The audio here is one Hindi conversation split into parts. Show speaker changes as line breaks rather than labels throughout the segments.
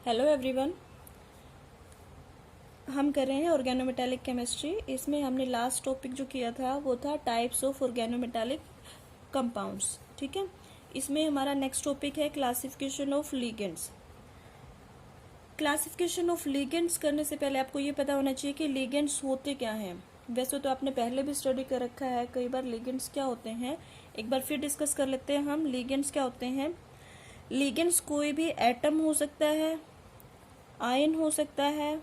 हेलो एवरीवन, हम कर रहे हैं ऑर्गेनोमेटालिक केमिस्ट्री। इसमें हमने लास्ट टॉपिक जो किया था वो था टाइप्स ऑफ ऑर्गेनोमेटालिक कंपाउंड्स। ठीक है, इसमें हमारा नेक्स्ट टॉपिक है classification of ligands. Classification of ligands करने से पहले आपको ये पता होना चाहिए कि लिगेंड्स होते क्या हैं। वैसे तो आपने पहले भी स्टडी कर रखा है कई बार लिगेंड्स क्या होते हैं। एक बार फिर डिस्कस कर लेते हैं हम लिगेंड्स क्या होते हैं। लिगेंड्स कोई भी एटम हो सकता है, आयन हो सकता है,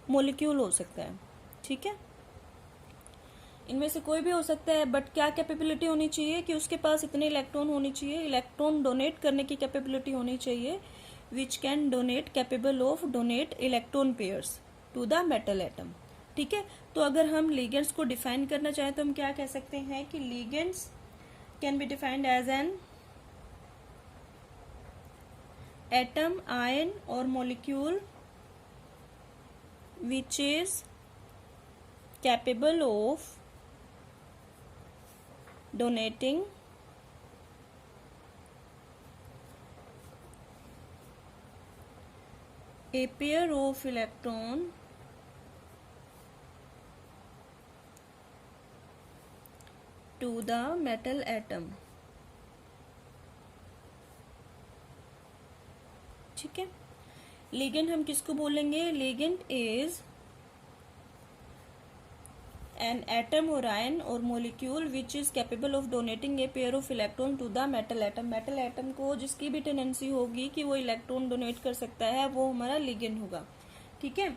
मॉलिक्यूल हो सकता है। ठीक है, इनमें से कोई भी हो सकता है, बट क्या कैपेबिलिटी होनी चाहिए कि उसके पास इतने इलेक्ट्रॉन होनी चाहिए, इलेक्ट्रॉन डोनेट करने की कैपेबिलिटी होनी चाहिए, which can donate, capable of donate electron pairs to the metal atom. ठीक है, तो अगर हम लिगेंड्स को डिफाइन करना चाहें तो हम क्या कह सकते हैं कि ligands can be defined as an atom, ion और molecule which is capable of donating a pair of electron to the metal atom। ठीक है, लिगेंड हम किसको बोलेंगे? लिगेंड इज एन एटम और आयन और molecule which is capable of donating a pair of electron to the metal atom. Metal atom को जिसकी भी टेंडेंसी होगी कि वो इलेक्ट्रॉन डोनेट कर सकता है वो हमारा लिगेंड होगा। ठीक है,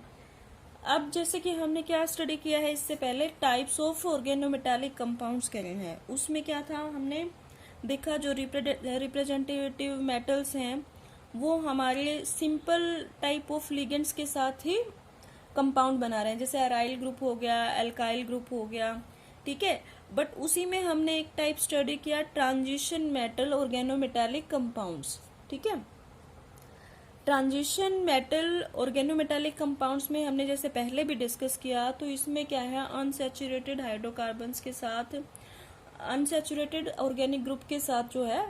अब जैसे कि हमने क्या स्टडी किया है इससे पहले, टाइप्स ऑफ ऑर्गेनोमेटालिक कंपाउंड्स करे हैं। उसमें क्या था, हमने देखा जो रिप्रेजेंटेटिव मेटल्स हैं वो हमारे सिंपल टाइप ऑफ लिगेंड्स के साथ ही कंपाउंड बना रहे हैं, जैसे अराइल ग्रुप हो गया, एल्काइल ग्रुप हो गया। ठीक है, बट उसी में हमने एक टाइप स्टडी किया ट्रांजिशन मेटल ऑर्गेनोमेटालिक कंपाउंड्स। ठीक है, ट्रांजिशन मेटल ऑर्गेनोमेटालिक कंपाउंड्स में हमने जैसे पहले भी डिस्कस किया, तो इसमें क्या है, अनसैचुरेटेड हाइड्रोकार्बन्स के साथ अनसैचुरेटेड ऑर्गेनिक ग्रुप के साथ जो है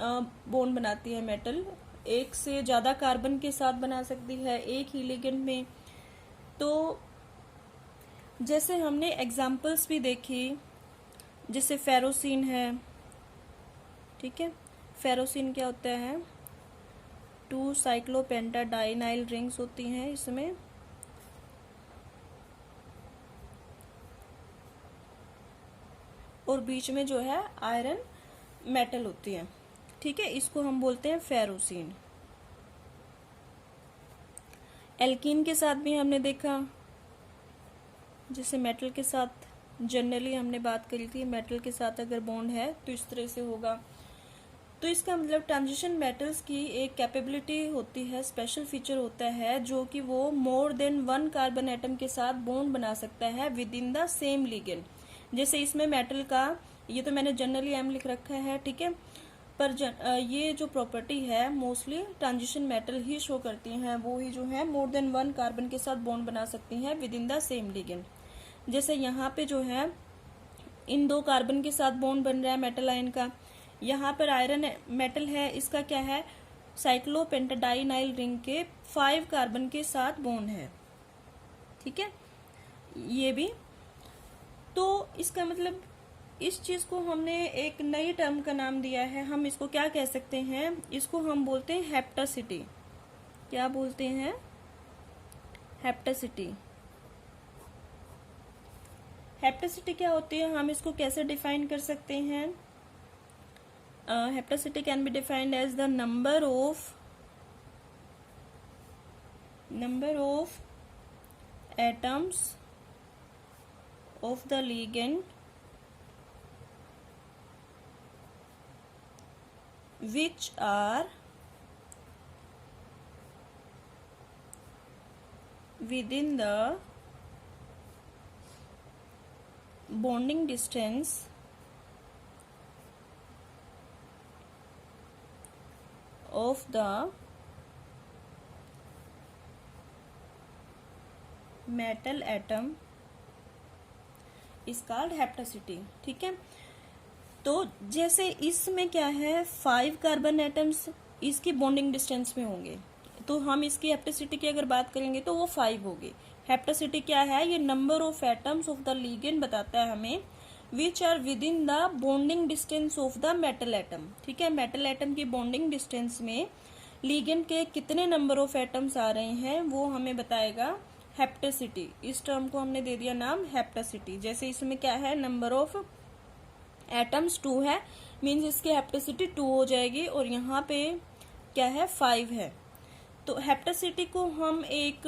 बॉन्ड बनाती है मेटल। एक से ज्यादा कार्बन के साथ बना सकती है एक ही लिगेंड में। तो जैसे हमने एग्जाम्पल्स भी देखी, जैसे फेरोसिन है। ठीक है, फेरोसिन क्या होता है, 2 साइक्लोपेंटाडाइनाइल रिंग्स होती हैं इसमें, और बीच में जो है आयरन मेटल होती है। ठीक है, इसको हम बोलते हैं फेरोसिन। एल्कीन के साथ भी हमने देखा, जैसे मेटल के साथ जनरली हमने बात करी थी, मेटल के साथ अगर बॉन्ड है तो इस तरह से होगा। तो इसका मतलब ट्रांजिशन मेटल्स की एक कैपेबिलिटी होती है, स्पेशल फीचर होता है जो कि वो मोर देन 1 कार्बन एटम के साथ बॉन्ड बना सकता है with in the same ligand. जैसे इसमें मेटल का, ये तो मैंने जनरली एम लिख रखा है, ठीक है, पर ये जो प्रॉपर्टी है मोस्टली ट्रांजिशन मेटल ही शो करती हैं, वो ही जो है मोर देन 1 कार्बन के साथ बॉन्ड बना सकती हैं with in the same ligand. जैसे यहाँ पे जो है इन 2 कार्बन के साथ बॉन्ड बन रहा है मेटल आयन का, यहाँ पर आयरन मेटल है, इसका क्या है, साइक्लोपेंटाडाइनाइल रिंग के 5 कार्बन के साथ बॉन्ड है। ठीक है, ये भी, तो इसका मतलब इस चीज को हमने एक नई टर्म का नाम दिया है। हम इसको क्या कह सकते हैं, इसको हम बोलते हैं हेप्टासिटी। क्या बोलते हैं, हेप्टासिटी। हेप्टासिटी क्या होती है, हम इसको कैसे डिफाइन कर सकते हैं? Hapticity can be defined as the number of atoms of the ligand which are within the bonding distance of the metal atom is called hapticity। ठीक है, तो जैसे इसमें क्या है 5 कार्बन एटम्स इसकी बॉन्डिंग डिस्टेंस में होंगे, तो हम इसकी हेप्टेसिटी की अगर बात करेंगे तो वो 5 होगी। हेप्टेसिटी क्या है? ये number of atoms of the ligand बताता है हमें which are within the bonding distance of the metal atom. ठीक है, मेटल एटम की बॉन्डिंग डिस्टेंस में लिगेंड के कितने नंबर ऑफ एटम्स आ रहे हैं वो हमें बताएगा हेप्टेसिटी। इस टर्म को हमने दे दिया नाम हेप्टेसिटी। जैसे इसमें क्या है, नंबर ऑफ एटम्स 2 है, मीन्स इसकी हेप्टेसिटी 2 हो जाएगी, और यहाँ पे क्या है 5 है। तो हेप्टेसिटी को हम एक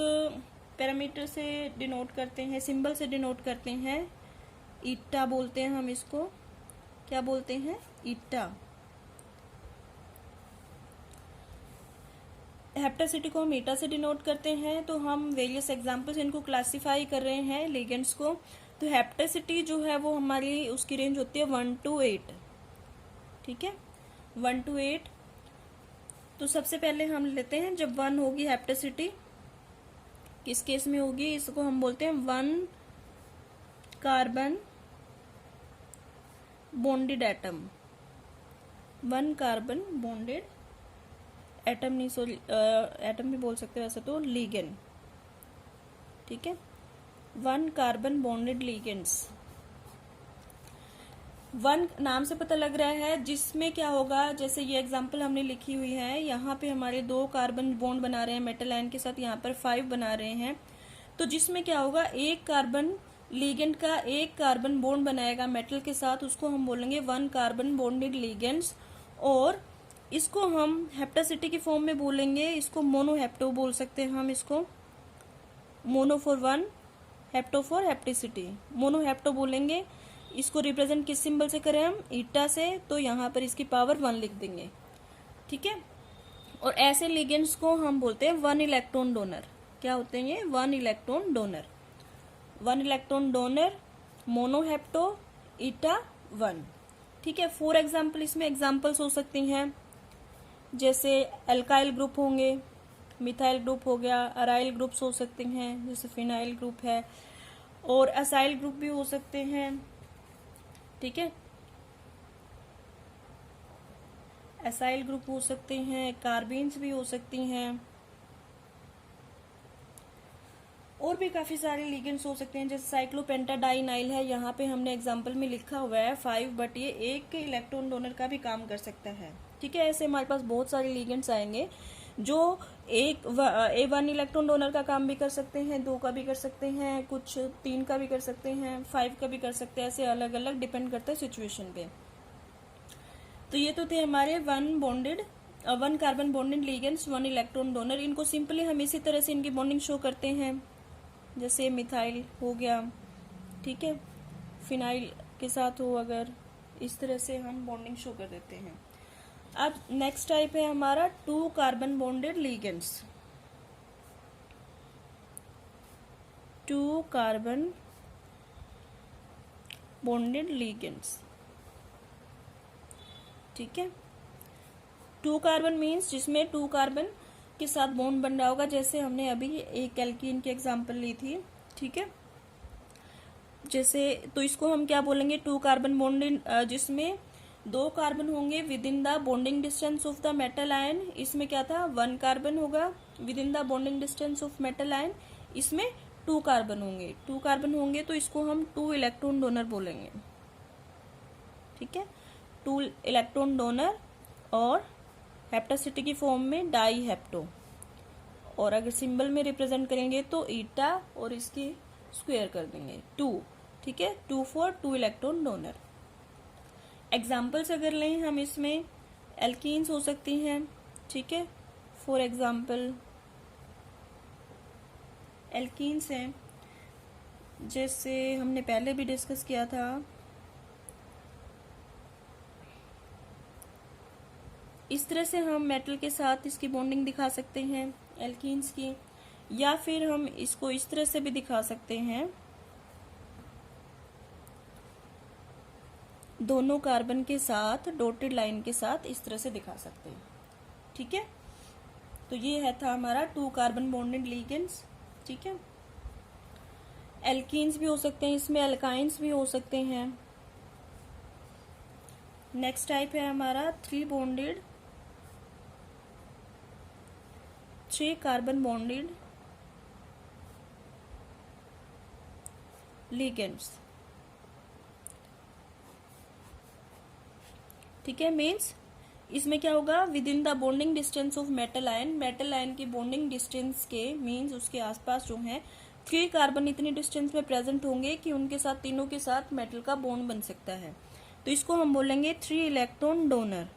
पैरामीटर से डिनोट करते हैं, सिंबल से डिनोट करते हैं, ईटा बोलते हैं हम इसको। क्या बोलते हैं? ईटा। हेप्टेसिटी को हम ईटा से डिनोट करते हैं। तो हम वेरियस एग्जांपल्स इनको क्लासिफाई कर रहे हैं लिगेंड्स को। तो हेप्टेसिटी जो है वो हमारी उसकी रेंज होती है 1 to 8। ठीक है, 1 to 8। तो सबसे पहले हम लेते हैं, जब 1 होगी हेप्टेसिटी, किस केस में होगी? इसको हम बोलते हैं 1 carbon bonded atom. 1 carbon bonded atom, नहीं सॉरी एटम भी बोल सकते हैं वैसे तो, लिगेंड। ठीक है, 1 कार्बन बॉन्डेड लिगेंड्स। 1 नाम से पता लग रहा है, जिसमें क्या होगा, जैसे ये एग्जांपल हमने लिखी हुई है, यहाँ पे हमारे 2 कार्बन बॉन्ड बना रहे हैं मेटल आयन के साथ, यहाँ पर 5 बना रहे हैं। तो जिसमें क्या होगा, एक कार्बन लिगेंड का एक कार्बन बॉन्ड बनाएगा मेटल के साथ, उसको हम बोलेंगे 1 कार्बन बॉन्डेड लिगेंड्स। और इसको हम हेप्टेसिटी की फॉर्म में बोलेंगे, इसको मोनोहेप्टो बोल सकते हैं हम इसको। मोनो फॉर 1, हेप्टो फॉर हेप्टेसिटी, मोनोहेप्टो बोलेंगे। इसको रिप्रेजेंट किस सिंबल से करें हम? ईटा से। तो यहाँ पर इसकी पावर 1 लिख देंगे। ठीक है, और ऐसे लिगेंड्स को हम बोलते हैं 1 इलेक्ट्रॉन डोनर। क्या होते हैं ये? 1 इलेक्ट्रॉन डोनर। 1 इलेक्ट्रॉन डोनर, मोनोहेप्टो, ईटा 1। ठीक है, 4 एग्जाम्पल इसमें एग्जाम्पल्स हो सकती हैं, जैसे एल्काइल ग्रुप होंगे, मिथाइल ग्रुप हो गया, अराइल ग्रुप्स हो सकते हैं जैसे फिनाइल ग्रुप है, और असाइल ग्रुप भी हो सकते हैं। ठीक है, एसाइल ग्रुप हो सकते हैं, कार्बीन्स भी हो सकती हैं, और भी काफी सारे लिगेंड्स हो सकते हैं, जैसे साइक्लोपेंटाडाइनाइल है, यहाँ पे हमने एग्जांपल में लिखा हुआ है 5, बट ये एक इलेक्ट्रॉन डोनर का भी काम कर सकता है। ठीक है, ऐसे हमारे पास बहुत सारे लिगेंड्स आएंगे जो एक 1 इलेक्ट्रॉन डोनर का काम भी कर सकते हैं, 2 का भी कर सकते हैं, कुछ 3 का भी कर सकते हैं, 5 का भी कर सकते हैं। ऐसे अलग अलग डिपेंड करता है सिचुएशन पे। तो ये तो थे हमारे 1 carbon bonded ligands, 1 electron donor. इनको सिंपली हम इसी तरह से इनकी बॉन्डिंग शो करते हैं, जैसे मिथाइल हो गया, ठीक है, फिनाइल के साथ हो, अगर इस तरह से हम बॉन्डिंग शो कर देते हैं। अब नेक्स्ट टाइप है हमारा 2 carbon bonded ligands. 2 carbon bonded ligands. ठीक है, 2 कार्बन मीन्स जिसमें 2 कार्बन के साथ बॉन्ड बन रहा होगा, जैसे हमने अभी एक एल्कीन की एग्जांपल ली थी। ठीक है, जैसे तो इसको हम क्या बोलेंगे? 2 कार्बन बॉन्डेड, जिसमें 2 कार्बन होंगे with in the bonding distance of the metal ion. इसमें क्या था? 1 कार्बन होगा with in the bonding distance of metal ion. इसमें 2 कार्बन होंगे। 2 कार्बन होंगे तो इसको हम 2 इलेक्ट्रॉन डोनर बोलेंगे। ठीक है, 2 इलेक्ट्रॉन डोनर, और हेप्टेसिटी की फॉर्म में डाई हेप्टो, और अगर सिंबल में रिप्रेजेंट करेंगे तो ईटा, और इसकी स्क्वायर कर देंगे 2। ठीक है, 2 फॉर 2 इलेक्ट्रॉन डोनर। एग्जाम्पल्स अगर लें हम, इसमें एल्कीन्स हो सकती हैं। ठीक है, फॉर एग्जाम्पल एल्कीन्स हैं, जैसे हमने पहले भी डिस्कस किया था, इस तरह से हम मेटल के साथ इसकी बॉन्डिंग दिखा सकते हैं एल्कीन्स की, या फिर हम इसको इस तरह से भी दिखा सकते हैं, दोनों कार्बन के साथ डॉटेड लाइन के साथ इस तरह से दिखा सकते हैं। ठीक है, तो ये था हमारा 2 कार्बन बॉन्डेड लिगेंड्स। ठीक है, एल्कीन्स भी हो सकते हैं, इसमें एल्काइंस भी हो सकते हैं। नेक्स्ट टाइप है हमारा 3 बॉन्डेड 3 कार्बन बॉन्डेड लिगेंड्स। ठीक है, मीन्स इसमें क्या होगा, with in the bonding distance of metal ion, metal ion की बॉन्डिंग डिस्टेंस के मीन्स उसके आसपास जो है 3 कार्बन इतनी डिस्टेंस में प्रेजेंट होंगे कि उनके साथ, तीनों के साथ मेटल का बॉन्ड बन सकता है। तो इसको हम बोलेंगे 3 इलेक्ट्रॉन डोनर।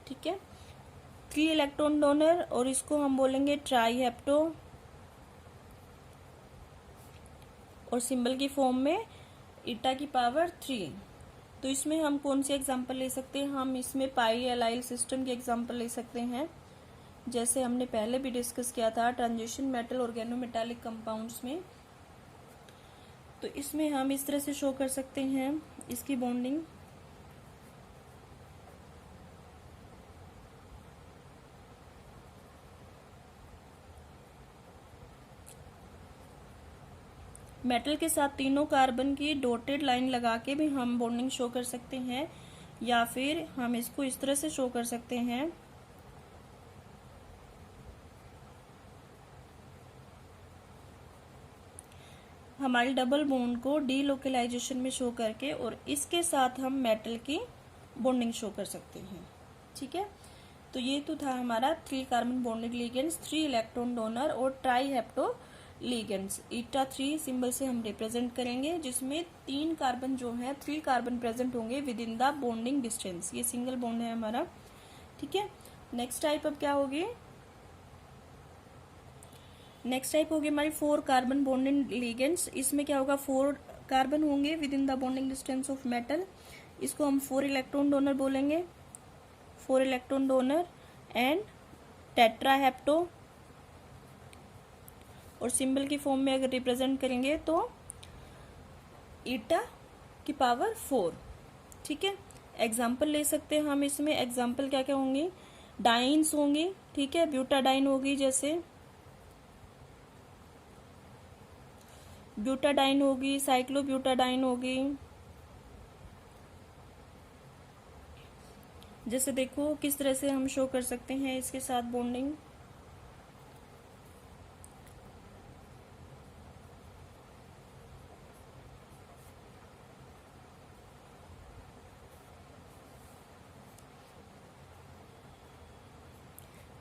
ठीक है, 3 इलेक्ट्रॉन डोनर, और इसको हम बोलेंगे ट्राई हेप्टो, और सिंबल की फॉर्म में ईटा की पावर 3। तो इसमें हम कौन सी एग्जांपल ले सकते हैं, हम इसमें पाई एलाइल सिस्टम की एग्जांपल ले सकते हैं, जैसे हमने पहले भी डिस्कस किया था ट्रांजिशन मेटल ऑर्गेनोमेटालिक कंपाउंड्स में। तो इसमें हम इस तरह से शो कर सकते हैं इसकी बॉन्डिंग। मेटल के साथ तीनों कार्बन की डॉटेड लाइन लगा के भी हम बॉन्डिंग शो कर सकते हैं, या फिर हम इसको इस तरह से शो कर सकते हैं, हमारी डबल बॉन्ड को डीलोकलाइजेशन में शो करके, और इसके साथ हम मेटल की बॉन्डिंग शो कर सकते हैं। ठीक है, तो ये तो था हमारा 3 carbon bonded ligands, 3 electron donor और ट्राई हेप्टो लिगेंड्स। ईटा 3 सिंबल से हम रिप्रेजेंट करेंगे, जिसमें 3 कार्बन जो है 3 कार्बन प्रेजेंट होंगे with in the bonding distance. ये सिंगल बॉन्ड है हमारा। ठीक है, नेक्स्ट टाइप अब क्या होगी, नेक्स्ट टाइप होगी हमारी 4 कार्बन बॉन्डेड लिगेंड्स। इसमें क्या होगा, 4 कार्बन होंगे with in the bonding distance of metal. इसको हम 4 इलेक्ट्रॉन डोनर बोलेंगे, 4 इलेक्ट्रॉन डोनर एंड टेट्रा हेप्टो, और सिंबल की फॉर्म में अगर रिप्रेजेंट करेंगे तो ईटा की पावर 4। ठीक है, एग्जाम्पल ले सकते हैं हम इसमें। एग्जाम्पल क्या क्या होंगी, डाइन्स होंगी। ठीक है, ब्यूटाडाइन होगी, जैसे ब्यूटाडाइन होगी, साइक्लोब्यूटाडाइन होगी। जैसे देखो किस तरह से हम शो कर सकते हैं इसके साथ बॉन्डिंग।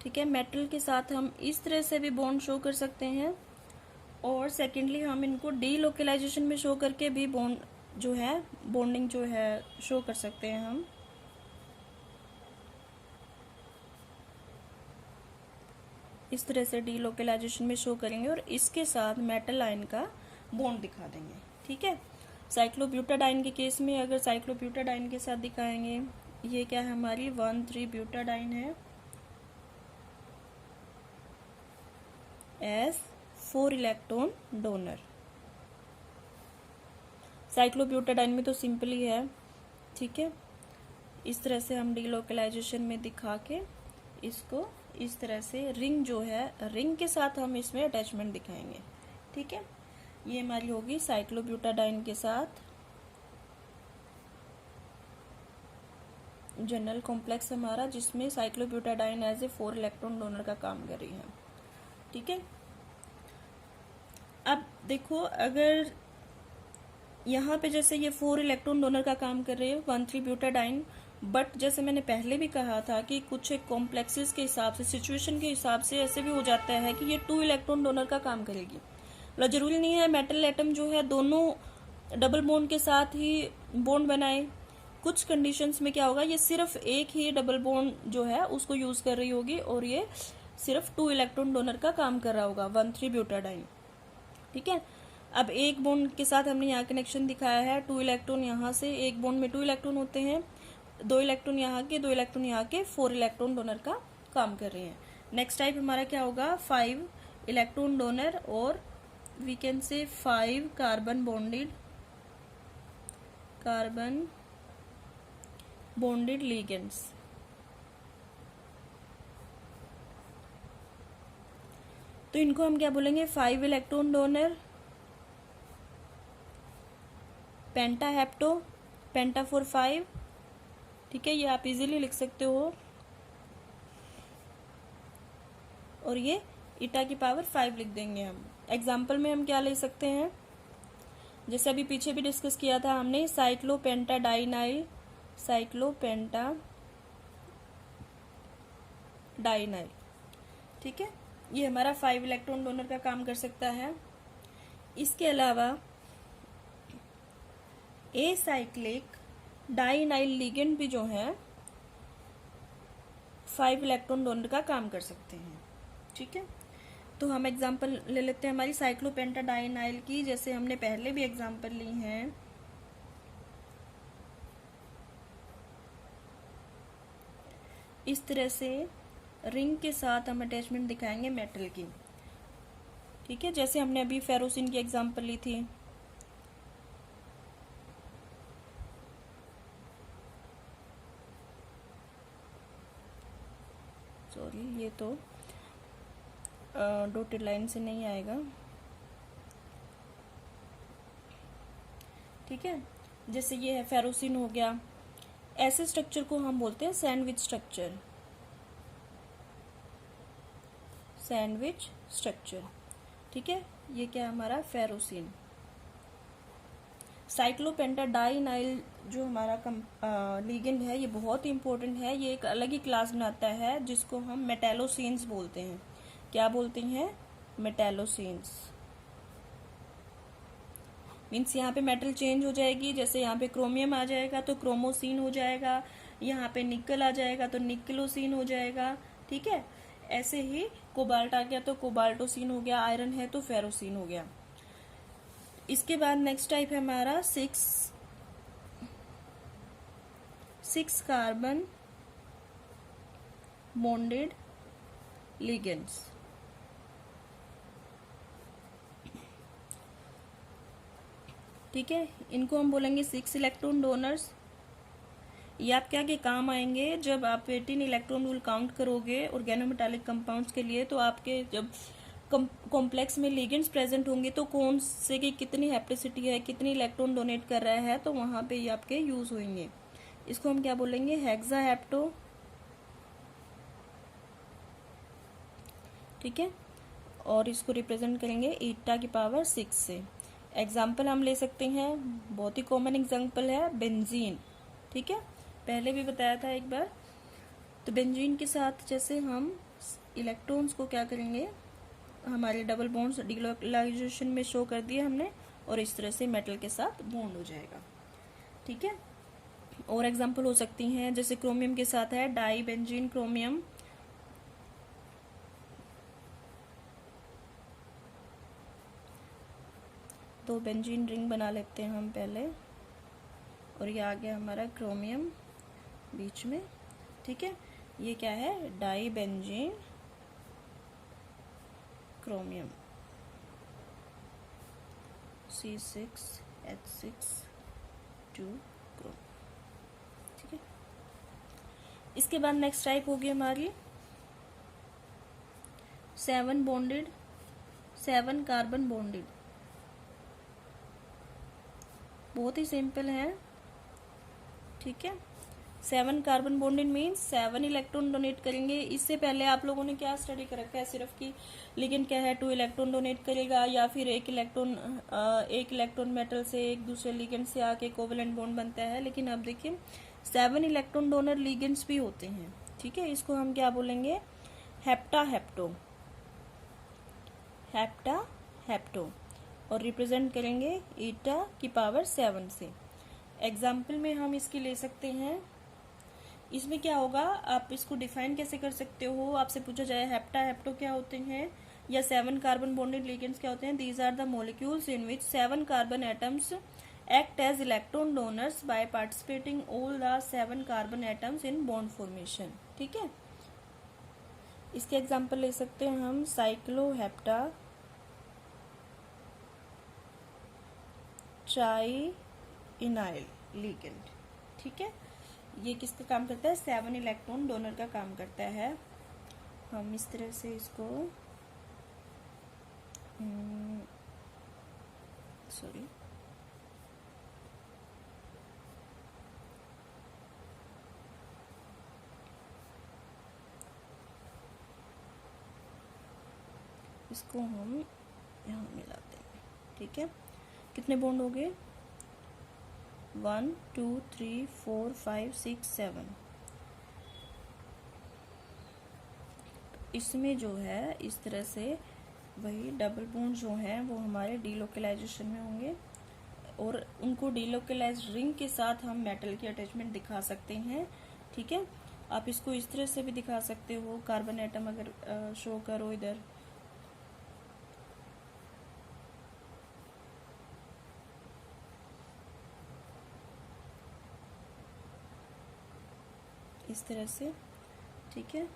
ठीक है, मेटल के साथ हम इस तरह से भी बॉन्ड शो कर सकते हैं, और सेकेंडली हम इनको डीलोकलाइजेशन में शो करके भी बॉन्ड जो है, बॉन्डिंग जो है शो कर सकते हैं हम। इस तरह से डीलोकलाइजेशन में शो करेंगे और इसके साथ मेटल आयन का बॉन्ड दिखा देंगे। ठीक है, साइक्लोब्यूटाडाइन के केस में अगर साइक्लोब्यूटाडाइन के साथ दिखाएंगे, ये क्या है हमारी 1,3 ब्यूटाडाइन है, एस 4 इलेक्ट्रॉन डोनर। साइक्लोब्यूटाडाइन में तो सिंपल ही है। ठीक है, इस तरह से हम डीलोकलाइजेशन में दिखा के इसको इस तरह से रिंग जो है, रिंग के साथ हम इसमें अटैचमेंट दिखाएंगे। ठीक है, ये हमारी होगी साइक्लोब्यूटाडाइन के साथ जनरल कॉम्प्लेक्स हमारा, जिसमें cyclobutadiene as a 4 electron donor का काम कर रही है। ठीक है, अब देखो अगर यहाँ पे जैसे ये 4 इलेक्ट्रॉन डोनर का काम कर रही है 1,3 ब्यूटाडाइन, बट जैसे मैंने पहले भी कहा था कि कुछ एक कॉम्प्लेक्सेस के हिसाब से, सिचुएशन के हिसाब से ऐसे भी हो जाता है कि ये 2 इलेक्ट्रॉन डोनर का काम करेगी। मतलब जरूरी नहीं है मेटल एटम जो है दोनों डबल बॉन्ड के साथ ही बॉन्ड बनाए। कुछ कंडीशंस में क्या होगा, ये सिर्फ एक ही डबल बॉन्ड जो है उसको यूज कर रही होगी और ये सिर्फ 2 इलेक्ट्रॉन डोनर का काम कर रहा होगा 1,3 ब्यूटाडाइन। ठीक है, अब एक बॉन्ड के साथ हमने यहाँ कनेक्शन दिखाया है, 2 इलेक्ट्रॉन यहाँ से, एक बॉन्ड में 2 इलेक्ट्रॉन होते हैं, 2 इलेक्ट्रॉन यहाँ के, 2 इलेक्ट्रॉन यहाँ के, 4 इलेक्ट्रॉन डोनर का काम कर रहे हैं। नेक्स्ट टाइप हमारा क्या होगा, 5 इलेक्ट्रॉन डोनर और we can say 5 carbon bonded ligands. तो इनको हम क्या बोलेंगे, 5 electron donor, penta hepto, penta for 5। ठीक है, ये आप इजीली लिख सकते हो। और ये ईटा की पावर 5 लिख देंगे हम। एग्जाम्पल में हम क्या ले सकते हैं, जैसे अभी पीछे भी डिस्कस किया था हमने, साइक्लोपेंटाडाइनाइल, साइक्लोपेंटाडाइनाइल, ठीक है, ये हमारा 5 इलेक्ट्रॉन डोनर का काम कर सकता है। इसके अलावा एसाइक्लिक डाइनाइल लिगेंड भी जो है 5 इलेक्ट्रॉन डोनर का काम कर सकते हैं, ठीक है। तो हम एग्जांपल ले लेते हैं हमारी साइक्लोपेंटाडाइनाइल की, जैसे हमने पहले भी एग्जांपल ली हैं। इस तरह से रिंग के साथ हम अटैचमेंट दिखाएंगे मेटल की, ठीक है, जैसे हमने अभी फेरोसिन की एग्जांपल ली थी। सॉरी, ये तो डॉटेड लाइन से नहीं आएगा, ठीक है। जैसे ये है फेरोसिन हो गया, ऐसे स्ट्रक्चर को हम बोलते हैं सैंडविच स्ट्रक्चर, सैंडविच स्ट्रक्चर, ठीक है। ये क्या है हमारा फेरोसिन। साइक्लोपेंटाडाइनाइल जो हमारा लिगेंड है, ये बहुत ही इंपॉर्टेंट है, ये एक अलग ही क्लास बनाता है जिसको हम मेटालोसिन्स बोलते हैं। क्या बोलते हैं? मेटालोसिन्स। मीन्स यहाँ पे मेटल चेंज हो जाएगी, जैसे यहाँ पे क्रोमियम आ जाएगा तो क्रोमोसिन हो जाएगा, यहाँ पे निकल आ जाएगा तो निकलोसिन हो जाएगा, ठीक है। ऐसे ही कोबाल्ट आ गया तो कोबाल्टोसिन हो गया, आयरन है तो फेरोसिन हो गया। इसके बाद नेक्स्ट टाइप है हमारा 6 कार्बन बॉन्डेड लिगेंड्स। ठीक है, इनको हम बोलेंगे 6 इलेक्ट्रॉन डोनर्स। ये आपके आगे काम आएंगे जब आप 18 इलेक्ट्रॉन रूल काउंट करोगे ऑर्गेनोमेटालिक कंपाउंड्स के लिए। तो आपके जब कॉम्प्लेक्स में लिगेंड्स प्रेजेंट होंगे तो कौन से की कितनी हैप्टिसिटी है, कितनी इलेक्ट्रॉन डोनेट कर रहा है, तो वहां पे ये आपके यूज होंगे। इसको हम क्या बोलेंगे? हेक्साहेप्टो, ठीक है। और इसको रिप्रेजेंट करेंगे ईटा की पावर 6 से। एग्जाम्पल हम ले सकते हैं, बहुत ही कॉमन एग्जाम्पल है बेंजीन, ठीक है, पहले भी बताया था एक बार। तो बेंजीन के साथ जैसे हम इलेक्ट्रॉन्स को क्या करेंगे, हमारे डबल बॉन्ड्स डिलोकलाइजेशन में शो कर दिए हमने, और इस तरह से मेटल के साथ बॉन्ड हो जाएगा, ठीक है। और एग्जाम्पल हो सकती हैं, जैसे क्रोमियम के साथ है डाई बेंजीन क्रोमियम, तो बेंजीन रिंग बना लेते हैं हम पहले, और ये आ गया हमारा क्रोमियम बीच में, ठीक है। ये क्या है? Die benzene chromium, C6H6 Chrome, ठीक है। इसके बाद नेक्स्ट टाइप होगी हमारी 7 कार्बन बॉन्डेड। बहुत ही सिंपल है, ठीक है। 7 carbon bonded means 7 electron donate करेंगे। इससे पहले आप लोगों ने क्या स्टडी कर रखा है, सिर्फ कि लिगेंड क्या है, 2 इलेक्ट्रॉन डोनेट करेगा, या फिर एक इलेक्ट्रॉन मेटल से एक दूसरे लिगेंड से आके कोवेलेंट बॉन्ड बनता है। लेकिन अब देखिए 7 इलेक्ट्रॉन डोनर लिगेंड्स भी होते हैं, ठीक है। इसको हम क्या बोलेंगे? हेप्टा और रिप्रेजेंट करेंगे ईटा की पावर 7 से। एग्जाम्पल में हम इसकी ले सकते हैं, इसमें क्या होगा, आप इसको डिफाइन कैसे कर सकते हो, आपसे पूछा जाए हेप्टो क्या होते हैं, या 7 कार्बन बॉन्डेड लिगेंड्स क्या होते हैं। These are the molecules in which 7 carbon atoms act as electron donors by participating all the 7 carbon atoms in bond formation, ठीक है। इसके एग्जाम्पल ले सकते हैं हम साइक्लोहेप्टा ट्राइइनाइल लिगेंड, ठीक है। ये किसका काम करता है? 7 इलेक्ट्रॉन डोनर का काम करता है। हम इस तरह से इसको सॉरी इसको हम यहाँ मिलाते हैं। ठीक है, कितने बॉन्ड हो गए? 1 2 3 4 5 6 7। इसमें जो है इस तरह से वही डबल बॉन्ड जो हैं वो हमारे डीलोकलाइजेशन में होंगे, और उनको डीलोकलाइज रिंग के साथ हम मेटल की अटैचमेंट दिखा सकते हैं। ठीक है, आप इसको इस तरह से भी दिखा सकते हो। कार्बन एटम अगर शो करो इधर, इस तरह से। ठीक है,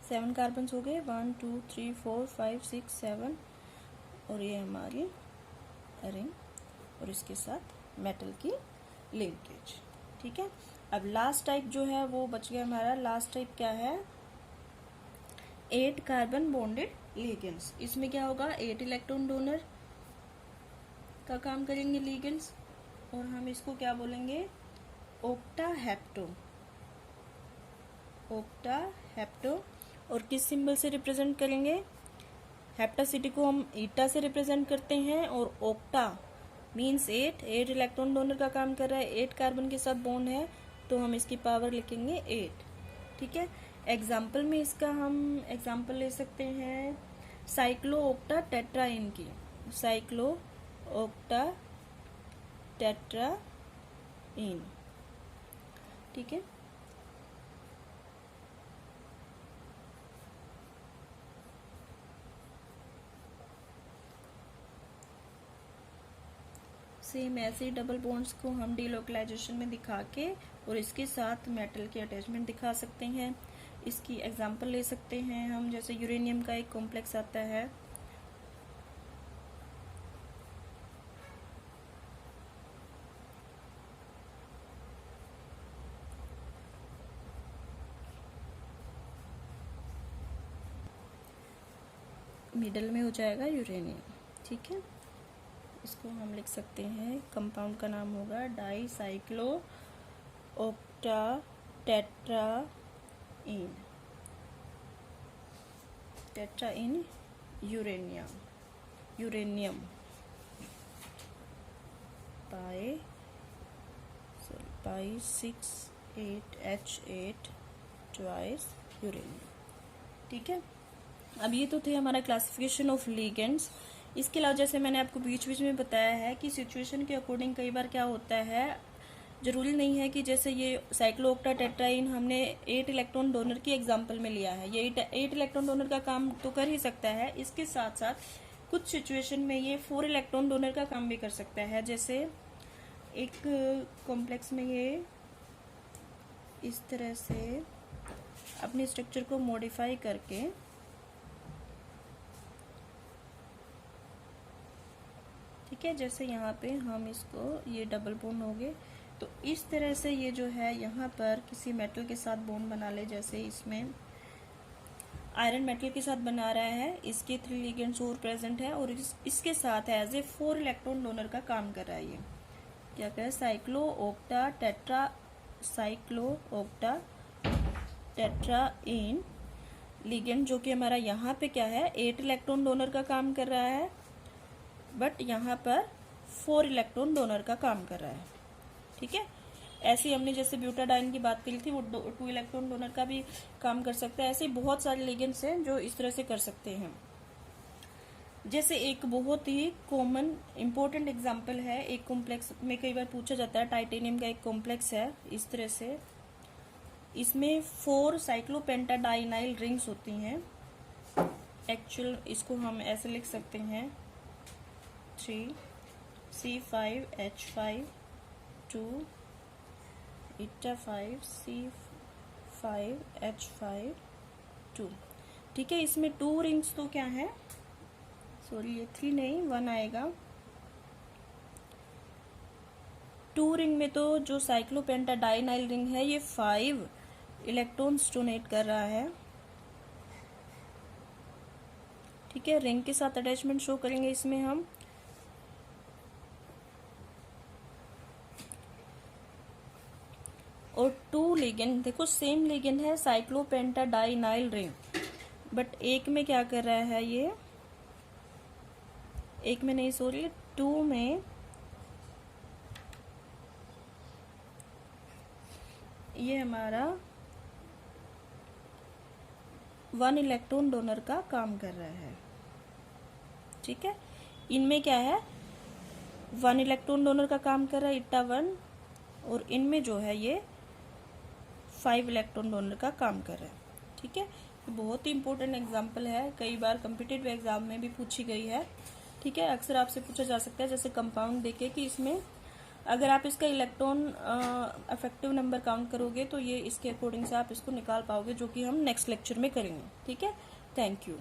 7 कार्बन हो गए, 1 2 3 4 5 6 7, और ये हमारी रिंग और इसके साथ मेटल की लिंकेज। ठीक है, अब लास्ट टाइप जो है वो बच गया हमारा। लास्ट टाइप क्या है? 8 कार्बन बॉन्डेड लिगेंड्स। इसमें क्या होगा? 8 इलेक्ट्रॉन डोनर का काम करेंगे लिगेंड्स, और हम इसको क्या बोलेंगे? ओक्टाहेप्टो। ओक्टाहेप्टो। और किस सिंबल से रिप्रेजेंट करेंगे? हेप्टासिटी को हम ईटा से रिप्रेजेंट करते हैं, और ओक्टा मीन्स 8 इलेक्ट्रॉन डोनर का काम कर रहा है, 8 कार्बन के साथ बॉन्ड है, तो हम इसकी पावर लिखेंगे 8। ठीक है, एग्जाम्पल में इसका हम एग्जाम्पल ले सकते हैं साइक्लो ओक्टा टेट्राइन की। Cyclooctatetraene. ठीक है, सेम ऐसे ही डबल बॉन्ड्स को हम डीलोकलाइजेशन में दिखा के और इसके साथ मेटल की अटैचमेंट दिखा सकते हैं। इसकी एग्जांपल ले सकते हैं हम, जैसे यूरेनियम का एक कॉम्प्लेक्स आता है, मिडल में हो जाएगा यूरेनियम। ठीक है, इसको हम लिख सकते हैं, कंपाउंड का नाम होगा डाईसाइक्लो ओक्टा टेट्राइन। टेट्राइन यूरेनियम पाई 6 8H8 ट्वाइस यूरेनियम। ठीक है, अब ये तो थे हमारा क्लासिफिकेशन ऑफ लिगेंड्स। इसके अलावा जैसे मैंने आपको बीच बीच में बताया है कि सिचुएशन के अकॉर्डिंग कई बार क्या होता है, जरूरी नहीं है कि जैसे ये साइक्लोओक्टा टेट्राइन हमने 8 इलेक्ट्रॉन डोनर की एग्जांपल में लिया है, ये 8 इलेक्ट्रॉन डोनर का काम तो कर ही सकता है, इसके साथ साथ कुछ सिचुएशन में ये 4 इलेक्ट्रॉन डोनर का काम भी कर सकता है। जैसे एक कॉम्प्लेक्स में ये इस तरह से अपने स्ट्रक्चर को मॉडिफाई करके, ठीक है, जैसे यहाँ पे हम इसको, ये डबल बॉन्ड हो गए, तो इस तरह से ये जो है यहाँ पर किसी मेटल के साथ बॉन्ड बना ले, जैसे इसमें आयरन मेटल के साथ बना रहा है, इसके 3 लिगेंड्स और प्रेजेंट है, और इसके साथ एज ए 4 इलेक्ट्रॉन डोनर का काम कर रहा है। ये क्या कह रहा है? साइक्लो ओक्टा टेट्राइन लिगेंड, जो कि हमारा यहाँ पे क्या है, 8 इलेक्ट्रॉन डोनर का काम कर रहा है, बट यहाँ पर 4 इलेक्ट्रॉन डोनर का काम कर रहा है। ठीक है, ऐसे हमने जैसे ब्यूटाडाइन की बात करी थी, वो 2 इलेक्ट्रॉन डोनर का भी काम कर सकता है। ऐसे बहुत सारे लिगेंड्स हैं जो इस तरह से कर सकते हैं। जैसे एक बहुत ही कॉमन इंपॉर्टेंट एग्जांपल है, एक कॉम्प्लेक्स में कई बार पूछा जाता है, टाइटेनियम का एक कॉम्प्लेक्स है इस तरह से, इसमें 4 साइक्लोपेंटाडाइनाइल रिंग्स होती हैं। एक्चुअल इसको हम ऐसे लिख सकते हैं, 3C5H5 2 eta5 C5H5 2। ठीक है, इसमें 2 रिंग्स तो क्या है, सॉरी ये 3 नहीं 1 आएगा। 2 रिंग में तो जो साइक्लोपेंटाडाइनाइल रिंग है ये 5 इलेक्ट्रॉन्स डोनेट कर रहा है। ठीक है, रिंग के साथ अटैचमेंट शो करेंगे इसमें हम। और 2 लिगेंड, देखो सेम लिगेंड है, साइक्लोपेंटाडाइनाइल रिंग, बट एक में क्या कर रहा है ये, एक में नहीं सॉरी 2 में ये हमारा 1 इलेक्ट्रॉन डोनर का काम कर रहा है, ठीक है। इनमें क्या है, 1 इलेक्ट्रॉन डोनर का काम कर रहा है इट्टा 1, और इनमें जो है ये 5 इलेक्ट्रॉन डोनर का काम कर रहा है, ठीक है। बहुत ही इंपॉर्टेंट एग्जाम्पल है, कई बार कॉम्पिटिटिव एग्जाम में भी पूछी गई है, ठीक है। अक्सर आपसे पूछा जा सकता है जैसे कंपाउंड देके कि इसमें अगर आप इसका इलेक्ट्रॉन इफेक्टिव नंबर काउंट करोगे तो ये इसके अकॉर्डिंग से आप इसको निकाल पाओगे, जो कि हम नेक्स्ट लेक्चर में करेंगे, ठीक है। Thank you.